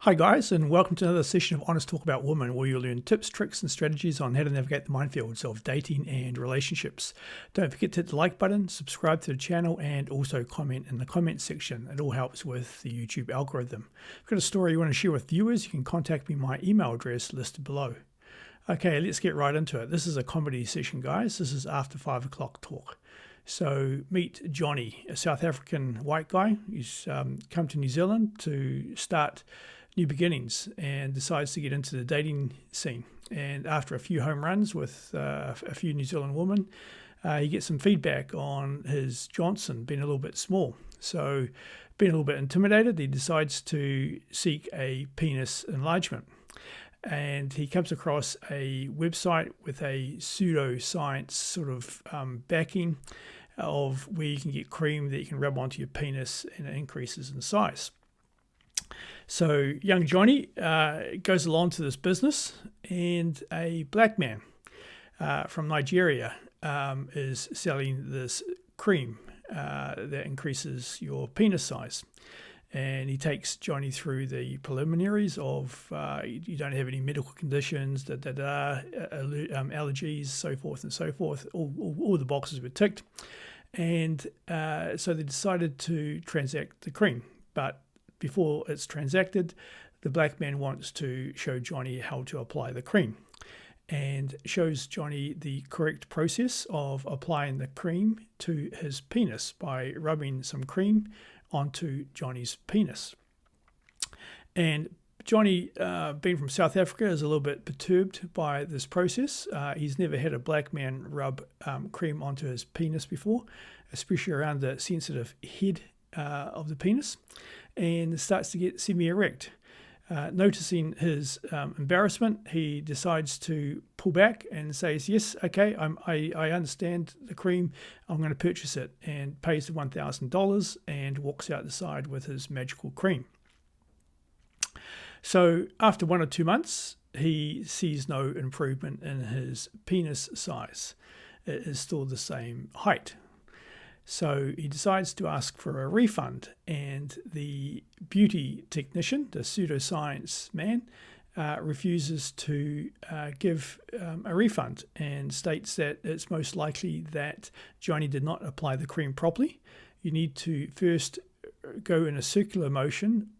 Hi guys, and welcome to another session of Honest Talk About Women, where you'll learn tips, tricks and strategies on how to navigate the minefields of dating and relationships. Don't forget to hit the like button, subscribe to the channel, and also comment in the comment section. It all helps with the YouTube algorithm. If you've got a story you want to share with viewers, you can contact me. My email address listed below. Okay, let's get right into it. This is a comedy session, guys. This is after 5 o'clock talk. So meet Johnny, a South African white guy. He's come to New Zealand to start new beginnings and decides to get into the dating scene. And after a few home runs with a few New Zealand women, he gets some feedback on his 𝗔𝗯ance being a little bit small. So being a little bit intimidated, he decides to seek a penis enlargement. And he comes across a website with a pseudoscience sort of backing of where you can get cream that you can rub onto your penis and it increases in size. So young Johnny goes along to this business, and a black man from Nigeria is selling this cream that increases your penis size. And he takes Johnny through the preliminaries of you don't have any medical conditions, allergies, so forth and so forth. All the boxes were ticked. And so they decided to transact the cream. But before it's transacted, the black man wants to show Johnny how to apply the cream, and shows Johnny the correct process of applying the cream to his penis by rubbing some cream onto Johnny's penis. And Johnny, being from South Africa, is a little bit perturbed by this process. He's never had a black man rub cream onto his penis before, especially around the sensitive head of the penis, and starts to get semi-erect. Noticing his embarrassment, he decides to pull back and says, yes, okay, I understand the cream, I'm going to purchase it, and pays the $1,000 and walks out the side with his magical cream. So after 1 or 2 months, he sees no improvement in his penis size. It is still the same height. So he decides to ask for a refund, and the beauty technician, the pseudoscience man, refuses to give a refund and states that it's most likely that Johnny did not apply the cream properly. You need to first go in a circular motion,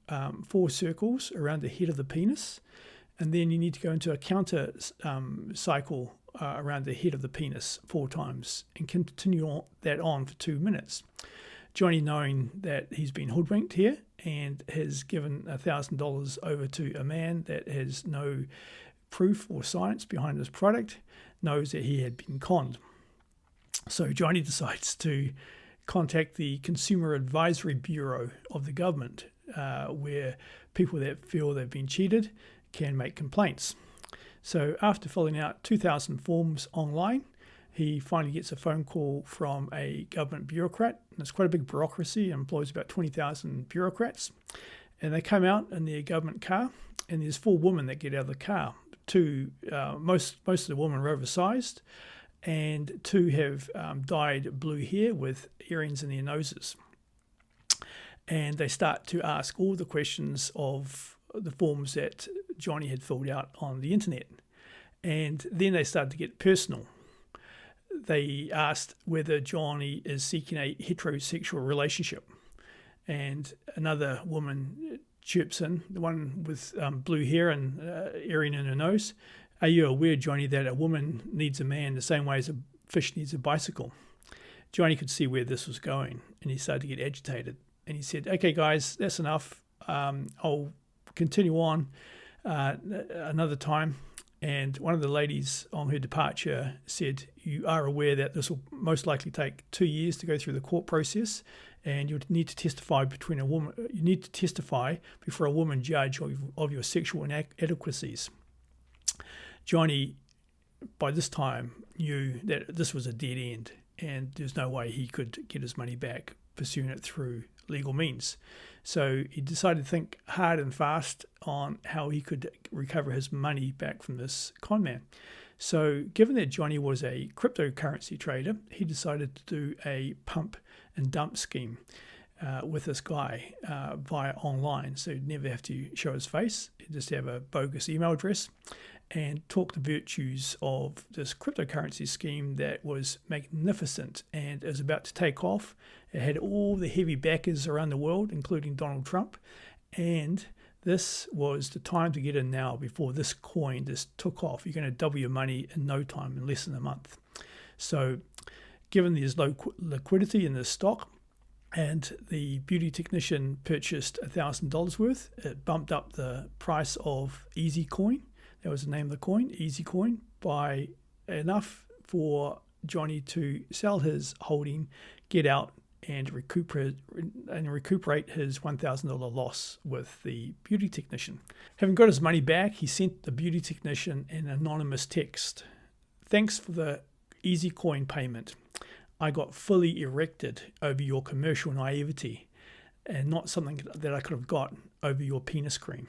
4 circles around the head of the penis, and then you need to go into a counter cycle around the head of the penis 4 times and continue that on for 2 minutes. Johnny, knowing that he's been hoodwinked here and has given $1,000 over to a man that has no proof or science behind his product, knows that he had been conned. So Johnny decides to contact the Consumer Advisory Bureau of the government, where people that feel they've been cheated can make complaints. So after filling out 2,000 forms online, he finally gets a phone call from a government bureaucrat. And it's quite a big bureaucracy. It employs about 20,000 bureaucrats. And they come out in their government car, and there's 4 women that get out of the car. 2, most of the women are oversized, and 2 have dyed blue hair with earrings in their noses. And they start to ask all the questions of the forms that Johnny had filled out on the internet. And then they started to get personal. They asked whether Johnny is seeking a heterosexual relationship. And another woman chirps in, the one with blue hair and earring in her nose, "Are you aware, Johnny, that a woman needs a man the same way as a fish needs a bicycle?" Johnny could see where this was going, and he started to get agitated. And he said, "Okay, guys, that's enough. I'll continue on another time." And one of the ladies on her departure said, "You are aware that this will most likely take 2 years to go through the court process, and you'll need to testify before a woman judge of your sexual inadequacies." Johnny, by this time, knew that this was a dead end, and there's no way he could get his money back pursuing it through legal means. So he decided to think hard and fast on how he could recover his money back from this con man. So given that Johnny was a cryptocurrency trader, he decided to do a pump and dump scheme. with this guy via online, so he'd never have to show his face. He'd just have a bogus email address and talk the virtues of this cryptocurrency scheme that was magnificent and is about to take off. It had all the heavy backers around the world, including Donald Trump, and this was the time to get in now before this coin just took off. You're going to double your money in no time, in less than a month. So given there's low liquidity in this stock, and the beauty technician purchased $1,000 worth, it bumped up the price of 𝗔𝗀𝘁. That was the name of the coin, 𝗔𝗀𝘁, by enough for Johnny to sell his holding, get out, and recuperate his $1,000 loss with the beauty technician. Having got his money back, he sent the beauty technician an anonymous text. "Thanks for the 𝗔𝗀𝘁 payment. I got fully erected over your commercial naivety and not something that I could have got over your penis cream."